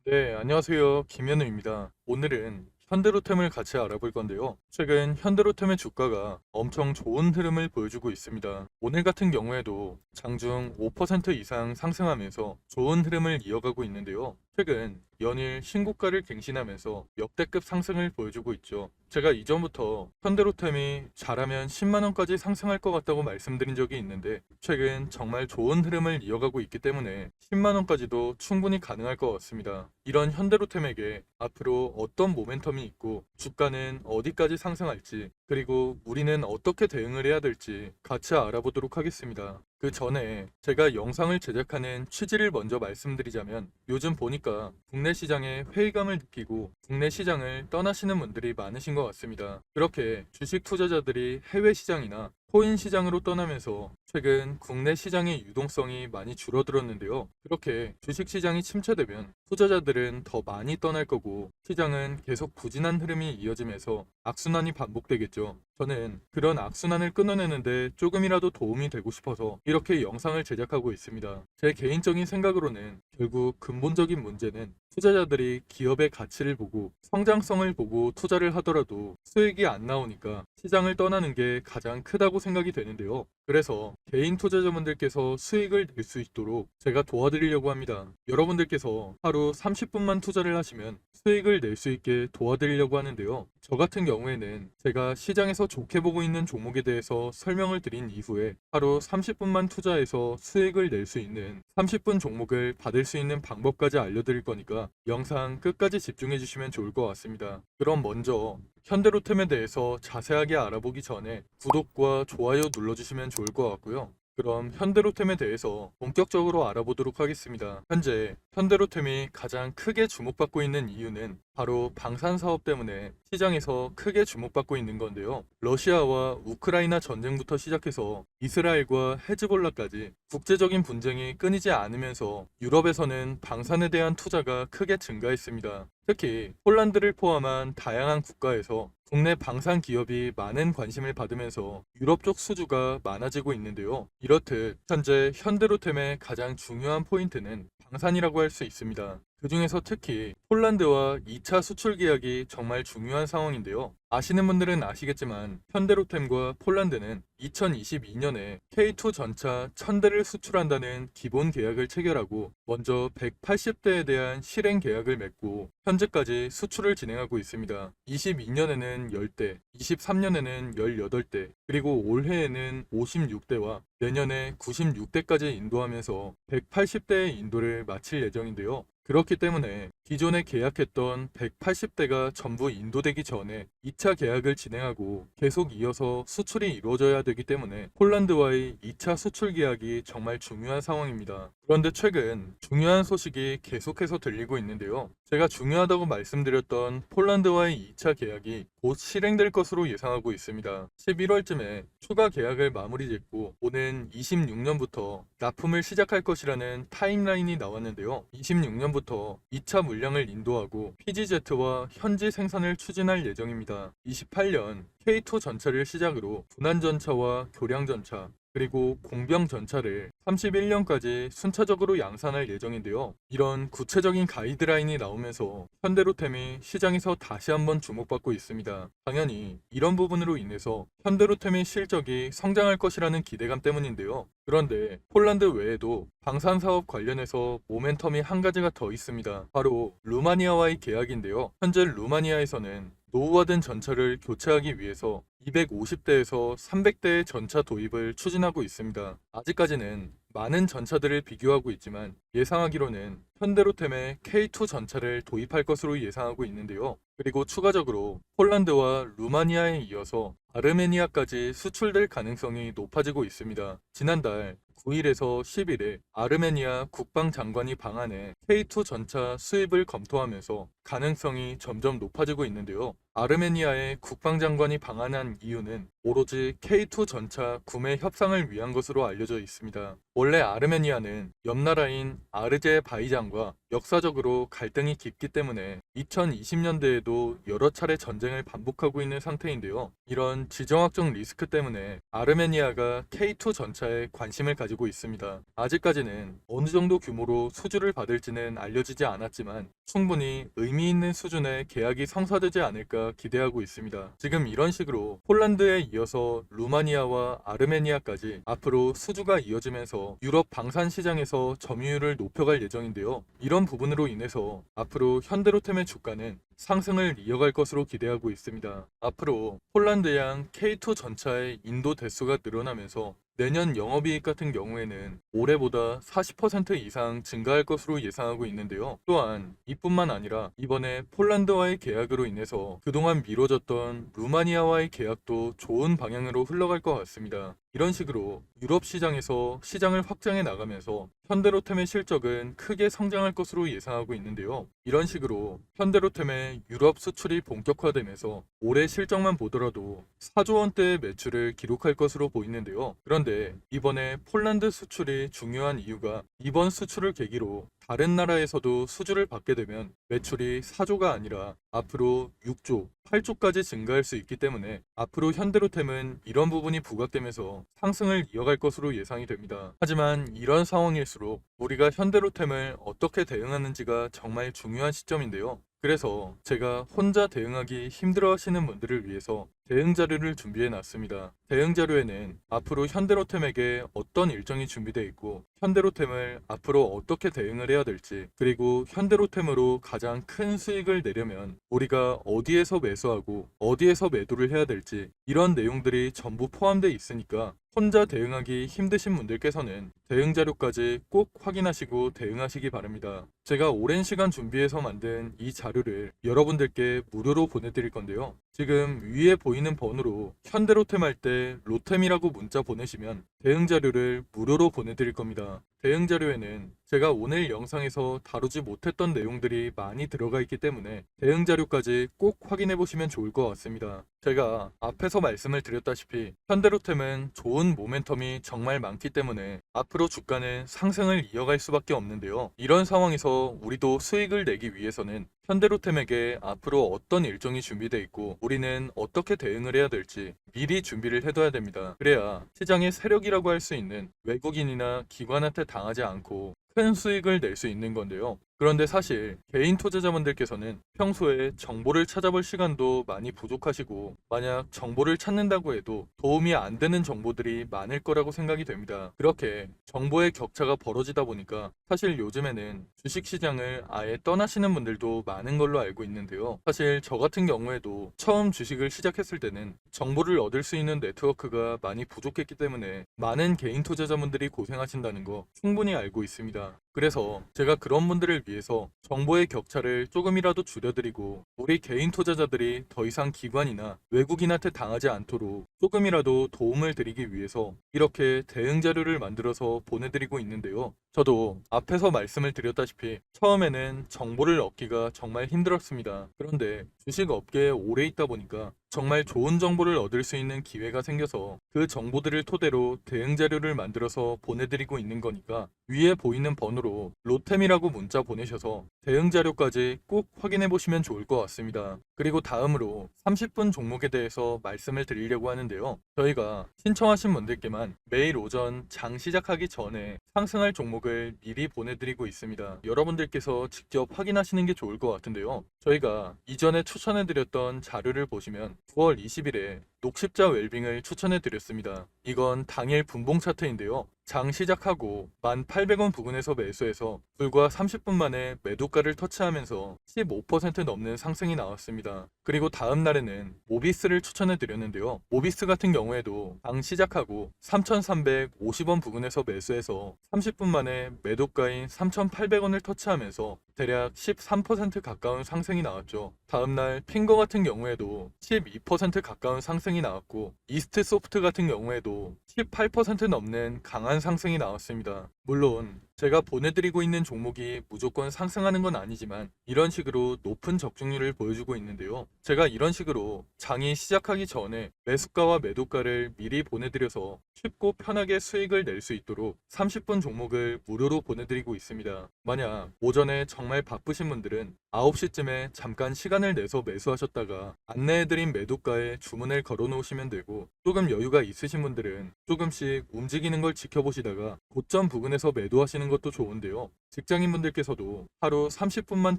네, 안녕하세요. 김현우입니다. 오늘은 현대로템을 같이 알아볼 건데요. 최근 현대로템의 주가가 엄청 좋은 흐름을 보여주고 있습니다. 오늘 같은 경우에도 장중 5% 이상 상승하면서 좋은 흐름을 이어가고 있는데요. 최근 연일 신고가를 갱신하면서 역대급 상승을 보여주고 있죠. 제가 이전부터 현대로템이 잘하면 10만 원까지 상승할 것 같다고 말씀드린 적이 있는데 최근 정말 좋은 흐름을 이어가고 있기 때문에 10만 원까지도 충분히 가능할 것 같습니다. 이런 현대로템에게 앞으로 어떤 모멘텀이 있고 주가는 어디까지 상승할지 그리고 우리는 어떻게 대응을 해야 될지 같이 알아보도록 하겠습니다. 그 전에 제가 영상을 제작하는 취지를 먼저 말씀드리자면 요즘 보니까 국내 시장에 회의감을 느끼고 국내 시장을 떠나시는 분들이 많으신 것 같습니다. 그렇게 주식 투자자들이 해외 시장이나 코인 시장으로 떠나면서 최근 국내 시장의 유동성이 많이 줄어들었는데요. 그렇게 주식 시장이 침체되면 투자자들은 더 많이 떠날 거고 시장은 계속 부진한 흐름이 이어지면서 악순환이 반복되겠죠. 저는 그런 악순환을 끊어내는데 조금이라도 도움이 되고 싶어서 이렇게 영상을 제작하고 있습니다. 제 개인적인 생각으로는 결국 근본적인 문제는 투자자들이 기업의 가치를 보고 성장성을 보고 투자를 하더라도 수익이 안 나오니까 시장을 떠나는 게 가장 크다고 생각이 되는데요. 그래서 개인 투자자분들께서 수익을 낼 수 있도록 제가 도와드리려고 합니다. 여러분들께서 하루 30분만 투자를 하시면 수익을 낼 수 있게 도와드리려고 하는데요. 저 같은 경우에는 제가 시장에서 좋게 보고 있는 종목에 대해서 설명을 드린 이후에 하루 30분만 투자해서 수익을 낼 수 있는 30분 종목을 받을 수 있는 방법까지 알려드릴 거니까 영상 끝까지 집중해 주시면 좋을 것 같습니다. 그럼 먼저 현대로템에 대해서 자세하게 알아보기 전에 구독과 좋아요 눌러주시면 좋을 것 같고요. 그럼 현대로템에 대해서 본격적으로 알아보도록 하겠습니다. 현재 현대로템이 가장 크게 주목받고 있는 이유는 바로 방산 사업 때문에 시장에서 크게 주목받고 있는 건데요. 러시아와 우크라이나 전쟁부터 시작해서 이스라엘과 헤즈볼라까지 국제적인 분쟁이 끊이지 않으면서 유럽에서는 방산에 대한 투자가 크게 증가했습니다. 특히 폴란드를 포함한 다양한 국가에서 국내 방산 기업이 많은 관심을 받으면서 유럽 쪽 수주가 많아지고 있는데요. 이렇듯 현재 현대로템의 가장 중요한 포인트는 방산이라고 할 수 있습니다. 그 중에서 특히 폴란드와 2차 수출 계약이 정말 중요한 상황인데요. 아시는 분들은 아시겠지만 현대로템과 폴란드는 2022년에 K2 전차 1000대를 수출한다는 기본 계약을 체결하고 먼저 180대에 대한 실행 계약을 맺고 현재까지 수출을 진행하고 있습니다. 22년에는 10대, 23년에는 18대, 그리고 올해에는 56대와 내년에 96대까지 인도하면서 180대의 인도를 마칠 예정인데요. 그렇기 때문에 기존에 계약했던 180대가 전부 인도되기 전에 2차 계약을 진행하고 계속 이어서 수출이 이루어져야 되기 때문에 폴란드와의 2차 수출 계약이 정말 중요한 상황입니다. 그런데 최근 중요한 소식이 계속해서 들리고 있는데요. 제가 중요하다고 말씀드렸던 폴란드와의 2차 계약이 곧 실행될 것으로 예상하고 있습니다. 11월쯤에 추가 계약을 마무리 짓고 오는 26년부터 납품을 시작할 것이라는 타임라인이 나왔는데요. 26년부터 2차 물량을 인도하고 PGZ와 현지 생산을 추진할 예정입니다. 28년 K2 전차를 시작으로 군안 전차와 교량 전차, 그리고 공병 전차를 31년까지 순차적으로 양산할 예정인데요. 이런 구체적인 가이드라인이 나오면서 현대로템이 시장에서 다시 한번 주목받고 있습니다. 당연히 이런 부분으로 인해서 현대로템의 실적이 성장할 것이라는 기대감 때문인데요. 그런데 폴란드 외에도 방산 사업 관련해서 모멘텀이 한 가지가 더 있습니다. 바로 루마니아와의 계약인데요. 현재 루마니아에서는 노후화된 전차를 교체하기 위해서 250대에서 300대의 전차 도입을 추진하고 있습니다. 아직까지는 많은 전차들을 비교하고 있지만 예상하기로는 현대로템의 K2 전차를 도입할 것으로 예상하고 있는데요. 그리고 추가적으로 폴란드와 루마니아에 이어서 아르메니아까지 수출될 가능성이 높아지고 있습니다. 지난달 9일에서 10일에 아르메니아 국방장관이 방한해 K2 전차 수입을 검토하면서 가능성이 점점 높아지고 있는데요. 아르메니아의 국방장관이 방한한 이유는 오로지 K2 전차 구매 협상을 위한 것으로 알려져 있습니다. 원래 아르메니아는 옆나라인 아르제바이잔과 역사적으로 갈등이 깊기 때문에 2020년대에도 여러 차례 전쟁을 반복하고 있는 상태인데요. 이런 지정학적 리스크 때문에 아르메니아가 K2 전차에 관심을 가지고 가지고 있습니다. 아직까지는 어느 정도 규모로 수주를 받을지는 알려지지 않았지만 충분히 의미 있는 수준의 계약이 성사되지 않을까 기대하고 있습니다. 지금 이런 식으로 폴란드에 이어서 루마니아와 아르메니아까지 앞으로 수주가 이어지면서 유럽 방산 시장에서 점유율을 높여갈 예정인데요. 이런 부분으로 인해서 앞으로 현대로템의 주가는 상승을 이어갈 것으로 기대하고 있습니다. 앞으로 폴란드양 K2 전차의 인도 대수가 늘어나면서 내년 영업이익 같은 경우에는 올해보다 40% 이상 증가할 것으로 예상하고 있는데요. 또한 이뿐만 아니라 이번에 폴란드와의 계약으로 인해서 그동안 미뤄졌던 루마니아와의 계약도 좋은 방향으로 흘러갈 것 같습니다. 이런 식으로 유럽 시장에서 시장을 확장해 나가면서 현대로템의 실적은 크게 성장할 것으로 예상하고 있는데요. 이런 식으로 현대로템의 유럽 수출이 본격화되면서 올해 실적만 보더라도 4조 원대의 매출을 기록할 것으로 보이는데요. 그런데 이번에 폴란드 수출이 중요한 이유가 이번 수출을 계기로 다른 나라에서도 수주를 받게 되면 매출이 4조가 아니라 앞으로 6조, 8조까지 증가할 수 있기 때문에 앞으로 현대로템은 이런 부분이 부각되면서 상승을 이어갈 것으로 예상이 됩니다. 하지만 이런 상황일수록 우리가 현대로템을 어떻게 대응하는지가 정말 중요한 시점인데요. 그래서 제가 혼자 대응하기 힘들어 하시는 분들을 위해서 대응 자료를 준비해 놨습니다. 대응 자료에는 앞으로 현대로템에게 어떤 일정이 준비되어 있고 현대로템을 앞으로 어떻게 대응을 해야 될지, 그리고 현대로템으로 가장 큰 수익을 내려면 우리가 어디에서 매수하고 어디에서 매도를 해야 될지, 이런 내용들이 전부 포함되어 있으니까 혼자 대응하기 힘드신 분들께서는 대응 자료까지 꼭 확인하시고 대응하시기 바랍니다. 제가 오랜 시간 준비해서 만든 이 자료를 여러분들께 무료로 보내드릴 건데요. 지금 위에 보이는 번호로 현대로템 할 때 로템이라고 문자 보내시면 대응 자료를 무료로 보내드릴 겁니다. 대응 자료에는 제가 오늘 영상에서 다루지 못했던 내용들이 많이 들어가 있기 때문에 대응 자료까지 꼭 확인해 보시면 좋을 것 같습니다. 제가 앞에서 말씀을 드렸다시피 현대로템은 좋은 모멘텀이 정말 많기 때문에 앞으로 주가는 상승을 이어갈 수밖에 없는데요. 이런 상황에서 우리도 수익을 내기 위해서는 현대로템에게 앞으로 어떤 일정이 준비되어 있고 우리는 어떻게 대응을 해야 될지 미리 준비를 해둬야 됩니다. 그래야 시장의 세력이라고 할 수 있는 외국인이나 기관한테 당하지 않고 큰 수익을 낼 수 있는 건데요. 그런데 사실 개인 투자자분들께서는 평소에 정보를 찾아볼 시간도 많이 부족하시고, 만약 정보를 찾는다고 해도 도움이 안 되는 정보들이 많을 거라고 생각이 됩니다. 그렇게 정보의 격차가 벌어지다 보니까 사실 요즘에는 주식시장을 아예 떠나시는 분들도 많은 걸로 알고 있는데요. 사실 저 같은 경우에도 처음 주식을 시작했을 때는 정보를 얻을 수 있는 네트워크가 많이 부족했기 때문에 많은 개인 투자자분들이 고생하신다는 거 충분히 알고 있습니다. 그래서 제가 그런 분들을 위해서 정보의 격차를 조금이라도 줄여드리고 우리 개인 투자자들이 더 이상 기관이나 외국인한테 당하지 않도록 조금이라도 도움을 드리기 위해서 이렇게 대응 자료를 만들어서 보내드리고 있는데요. 저도 앞에서 말씀을 드렸다시피 처음에는 정보를 얻기가 정말 힘들었습니다. 그런데 주식 업계에 오래 있다 보니까 정말 좋은 정보를 얻을 수 있는 기회가 생겨서 그 정보들을 토대로 대응 자료를 만들어서 보내드리고 있는 거니까 위에 보이는 번호로 로템이라고 문자 보내셔서 대응 자료까지 꼭 확인해 보시면 좋을 것 같습니다. 그리고 다음으로 30분 종목에 대해서 말씀을 드리려고 하는데요. 저희가 신청하신 분들께만 매일 오전 장 시작하기 전에 상승할 종목을 미리 보내드리고 있습니다. 여러분들께서 직접 확인하시는 게 좋을 것 같은데요. 저희가 이전에 추천해드렸던 자료를 보시면 9월 20일에 녹십자 웰빙을 추천해드렸습니다. 이건 당일 분봉 차트인데요. 장 시작하고 1,800원 부근에서 매수해서 불과 30분 만에 매도가를 터치하면서 15% 넘는 상승이 나왔습니다. 그리고 다음 날에는 모비스를 추천해 드렸는데요. 모비스 같은 경우에도 장 시작하고 3,350원 부근에서 매수해서 30분 만에 매도가인 3,800원을 터치하면서 대략 13% 가까운 상승이 나왔죠. 다음날 핑거 같은 경우에도 12% 가까운 상승이 나왔고, 이스트 소프트 같은 경우에도 18% 넘는 강한 상승이 나왔습니다. 물론 제가 보내드리고 있는 종목이 무조건 상승하는 건 아니지만 이런 식으로 높은 적중률을 보여주고 있는데요. 제가 이런 식으로 장이 시작하기 전에 매수가와 매도가를 미리 보내드려서 쉽고 편하게 수익을 낼 수 있도록 30분 종목을 무료로 보내드리고 있습니다. 만약 오전에 정말 바쁘신 분들은 9시쯤에 잠깐 시간을 내서 매수하셨다가 안내해드린 매도가에 주문을 걸어 놓으시면 되고, 조금 여유가 있으신 분들은 조금씩 움직이는 걸 지켜보시다가 고점 부근에서 매도하시는 것도 좋은데요. 직장인분들께서도 하루 30분만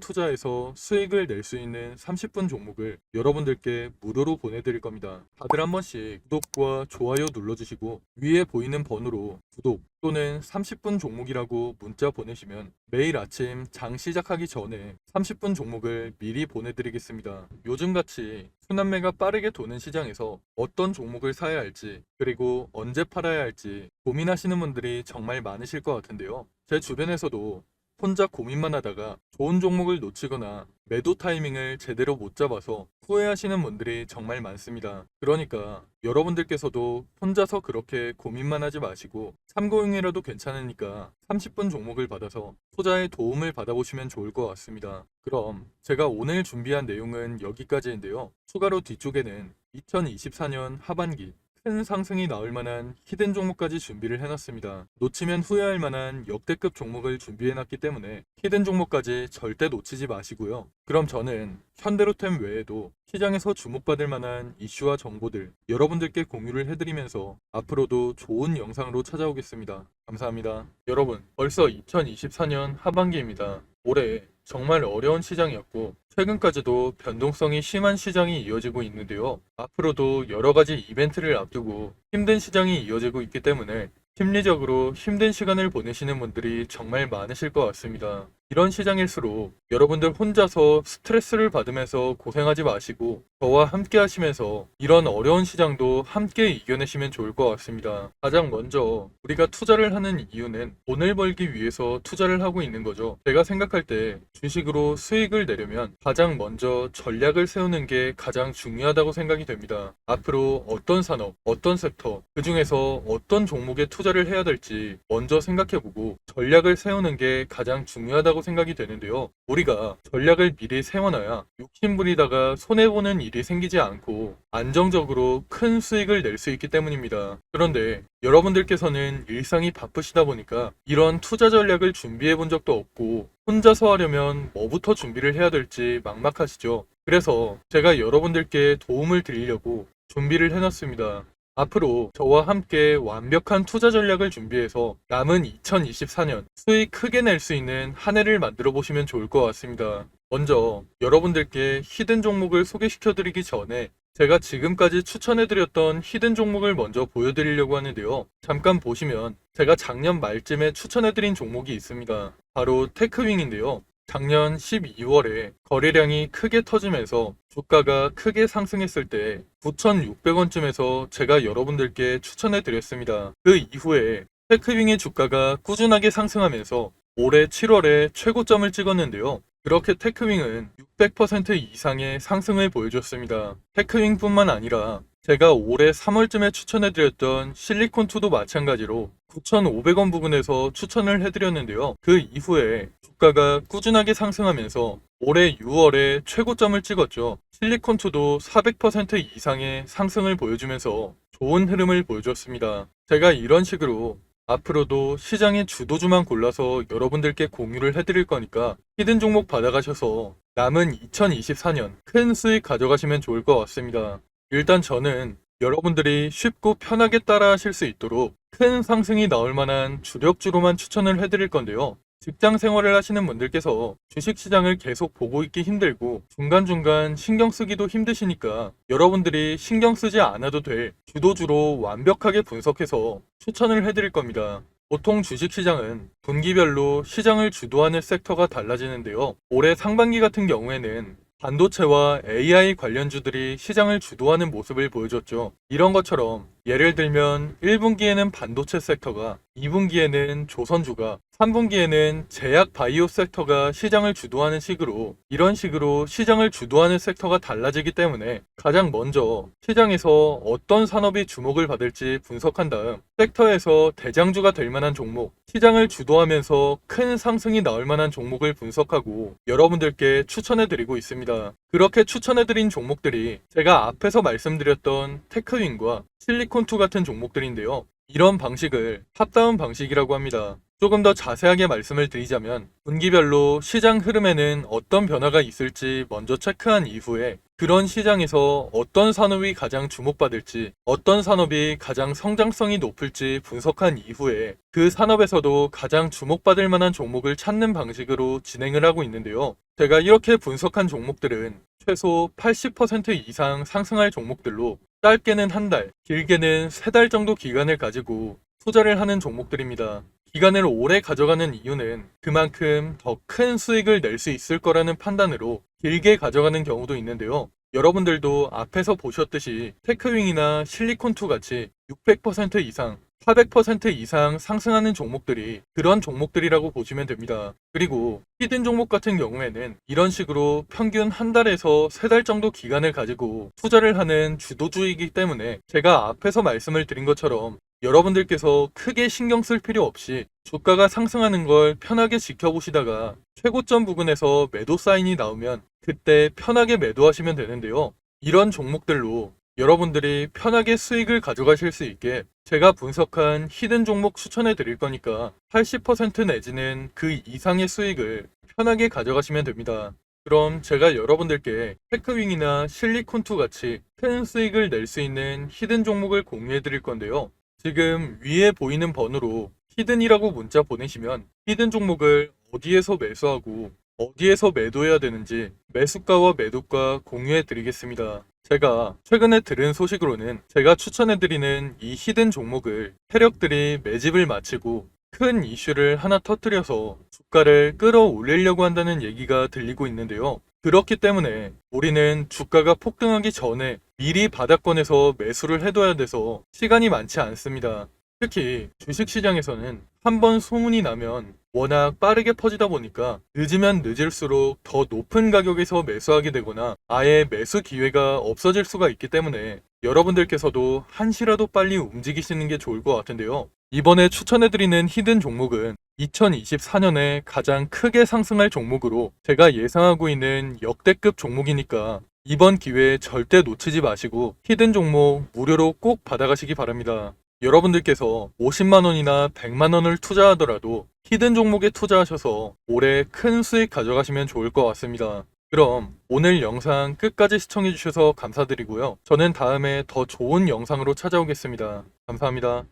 투자해서 수익을 낼 수 있는 30분 종목을 여러분들께 무료로 보내드릴 겁니다. 다들 한 번씩 구독과 좋아요 눌러주시고 위에 보이는 번호로 구독 또는 30분 종목이라고 문자 보내시면 매일 아침 장 시작하기 전에 30분 종목을 미리 보내드리겠습니다. 요즘같이 순환매가 빠르게 도는 시장에서 어떤 종목을 사야 할지, 그리고 언제 팔아야 할지 고민하시는 분들이 정말 많으실 것 같은데요. 제 주변에서도 혼자 고민만 하다가 좋은 종목을 놓치거나 매도 타이밍을 제대로 못 잡아서 후회하시는 분들이 정말 많습니다. 그러니까 여러분들께서도 혼자서 그렇게 고민만 하지 마시고 참고용이라도 괜찮으니까 30분 종목을 받아서 투자에 도움을 받아보시면 좋을 것 같습니다. 그럼 제가 오늘 준비한 내용은 여기까지인데요. 추가로 뒤쪽에는 2024년 하반기 큰 상승이 나올 만한 히든 종목까지 준비를 해놨습니다. 놓치면 후회할 만한 역대급 종목을 준비해놨기 때문에 히든 종목까지 절대 놓치지 마시고요. 그럼 저는 현대로템 외에도 시장에서 주목받을 만한 이슈와 정보들 여러분들께 공유를 해드리면서 앞으로도 좋은 영상으로 찾아오겠습니다. 감사합니다. 여러분, 벌써 2024년 하반기입니다. 올해 정말 어려운 시장이었고 최근까지도 변동성이 심한 시장이 이어지고 있는데요. 앞으로도 여러 가지 이벤트를 앞두고 힘든 시장이 이어지고 있기 때문에 심리적으로 힘든 시간을 보내시는 분들이 정말 많으실 것 같습니다. 이런 시장일수록 여러분들 혼자서 스트레스를 받으면서 고생하지 마시고 저와 함께 하시면서 이런 어려운 시장도 함께 이겨내시면 좋을 것 같습니다. 가장 먼저 우리가 투자를 하는 이유는 돈을 벌기 위해서 투자를 하고 있는 거죠. 제가 생각할 때 주식으로 수익을 내려면 가장 먼저 전략을 세우는 게 가장 중요하다고 생각이 됩니다. 앞으로 어떤 산업, 어떤 섹터, 그 중에서 어떤 종목에 투자를 해야 될지 먼저 생각해보고 전략을 세우는 게 가장 중요하다고 생각이 되는데요. 우리가 전략을 미리 세워놔야 욕심부리다가 손해보는 일이 생기지 않고 안정적으로 큰 수익을 낼 수 있기 때문입니다. 그런데 여러분들께서는 일상이 바쁘시다 보니까 이런 투자 전략을 준비해 본 적도 없고 혼자서 하려면 뭐부터 준비를 해야 될지 막막하시죠. 그래서 제가 여러분들께 도움을 드리려고 준비를 해놨습니다. 앞으로 저와 함께 완벽한 투자 전략을 준비해서 남은 2024년 수익 크게 낼 수 있는 한 해를 만들어 보시면 좋을 것 같습니다. 먼저 여러분들께 히든 종목을 소개시켜 드리기 전에 제가 지금까지 추천해드렸던 히든 종목을 먼저 보여드리려고 하는데요. 잠깐 보시면 제가 작년 말쯤에 추천해드린 종목이 있습니다. 바로 테크윙인데요. 작년 12월에 거래량이 크게 터지면서 주가가 크게 상승했을 때 9,600원쯤에서 제가 여러분들께 추천해 드렸습니다. 그 이후에 테크윙의 주가가 꾸준하게 상승하면서 올해 7월에 최고점을 찍었는데요. 그렇게 테크윙은 600% 이상의 상승을 보여줬습니다. 테크윙뿐만 아니라 제가 올해 3월쯤에 추천해드렸던 실리콘2도 마찬가지로 9,500원 부근에서 추천을 해드렸는데요. 그 이후에 주가가 꾸준하게 상승하면서 올해 6월에 최고점을 찍었죠. 실리콘2도 400% 이상의 상승을 보여주면서 좋은 흐름을 보여줬습니다. 제가 이런 식으로 앞으로도 시장의 주도주만 골라서 여러분들께 공유를 해드릴 거니까 히든 종목 받아가셔서 남은 2024년 큰 수익 가져가시면 좋을 것 같습니다. 일단 저는 여러분들이 쉽고 편하게 따라 하실 수 있도록 큰 상승이 나올 만한 주력주로만 추천을 해드릴 건데요. 직장 생활을 하시는 분들께서 주식시장을 계속 보고 있기 힘들고 중간중간 신경 쓰기도 힘드시니까 여러분들이 신경 쓰지 않아도 될 주도주로 완벽하게 분석해서 추천을 해드릴 겁니다. 보통 주식시장은 분기별로 시장을 주도하는 섹터가 달라지는데요. 올해 상반기 같은 경우에는 반도체와 AI 관련주들이 시장을 주도하는 모습을 보여줬죠. 이런 것처럼 예를 들면 1분기에는 반도체 섹터가, 2분기에는 조선주가, 3분기에는 제약 바이오 섹터가 시장을 주도하는 식으로 이런 식으로 시장을 주도하는 섹터가 달라지기 때문에 가장 먼저 시장에서 어떤 산업이 주목을 받을지 분석한 다음 섹터에서 대장주가 될 만한 종목, 시장을 주도하면서 큰 상승이 나올 만한 종목을 분석하고 여러분들께 추천해드리고 있습니다. 그렇게 추천해드린 종목들이 제가 앞에서 말씀드렸던 테크윙과 실리콘2 같은 종목들인데요. 이런 방식을 탑다운 방식이라고 합니다. 조금 더 자세하게 말씀을 드리자면 분기별로 시장 흐름에는 어떤 변화가 있을지 먼저 체크한 이후에 그런 시장에서 어떤 산업이 가장 주목받을지, 어떤 산업이 가장 성장성이 높을지 분석한 이후에 그 산업에서도 가장 주목받을 만한 종목을 찾는 방식으로 진행을 하고 있는데요. 제가 이렇게 분석한 종목들은 최소 80% 이상 상승할 종목들로 짧게는 한 달, 길게는 세 달 정도 기간을 가지고 투자를 하는 종목들입니다. 기간을 오래 가져가는 이유는 그만큼 더 큰 수익을 낼 수 있을 거라는 판단으로 길게 가져가는 경우도 있는데요. 여러분들도 앞에서 보셨듯이 테크윙이나 실리콘2 같이 600% 이상, 400% 이상 상승하는 종목들이 그런 종목들이라고 보시면 됩니다. 그리고 히든 종목 같은 경우에는 이런 식으로 평균 한 달에서 세 달 정도 기간을 가지고 투자를 하는 주도주이기 때문에 제가 앞에서 말씀을 드린 것처럼 여러분들께서 크게 신경 쓸 필요 없이 주가가 상승하는 걸 편하게 지켜보시다가 최고점 부근에서 매도 사인이 나오면 그때 편하게 매도하시면 되는데요. 이런 종목들로 여러분들이 편하게 수익을 가져가실 수 있게 제가 분석한 히든 종목 추천해 드릴 거니까 80% 내지는 그 이상의 수익을 편하게 가져가시면 됩니다. 그럼 제가 여러분들께 테크윙이나 실리콘2 같이 큰 수익을 낼 수 있는 히든 종목을 공유해 드릴 건데요. 지금 위에 보이는 번호로 히든이라고 문자 보내시면 히든 종목을 어디에서 매수하고 어디에서 매도해야 되는지 매수가와 매도가 공유해 드리겠습니다. 제가 최근에 들은 소식으로는 제가 추천해 드리는 이 히든 종목을 세력들이 매집을 마치고 큰 이슈를 하나 터뜨려서 주가를 끌어올리려고 한다는 얘기가 들리고 있는데요. 그렇기 때문에 우리는 주가가 폭등하기 전에 미리 바닥권에서 매수를 해둬야 돼서 시간이 많지 않습니다. 특히 주식시장에서는 한번 소문이 나면 워낙 빠르게 퍼지다 보니까 늦으면 늦을수록 더 높은 가격에서 매수하게 되거나 아예 매수 기회가 없어질 수가 있기 때문에 여러분들께서도 한시라도 빨리 움직이시는 게 좋을 것 같은데요. 이번에 추천해드리는 히든 종목은 2024년에 가장 크게 상승할 종목으로 제가 예상하고 있는 역대급 종목이니까 이번 기회에 절대 놓치지 마시고 히든 종목 무료로 꼭 받아가시기 바랍니다. 여러분들께서 50만원이나 100만원을 투자하더라도 히든 종목에 투자하셔서 올해 큰 수익 가져가시면 좋을 것 같습니다. 그럼 오늘 영상 끝까지 시청해주셔서 감사드리고요. 저는 다음에 더 좋은 영상으로 찾아오겠습니다. 감사합니다.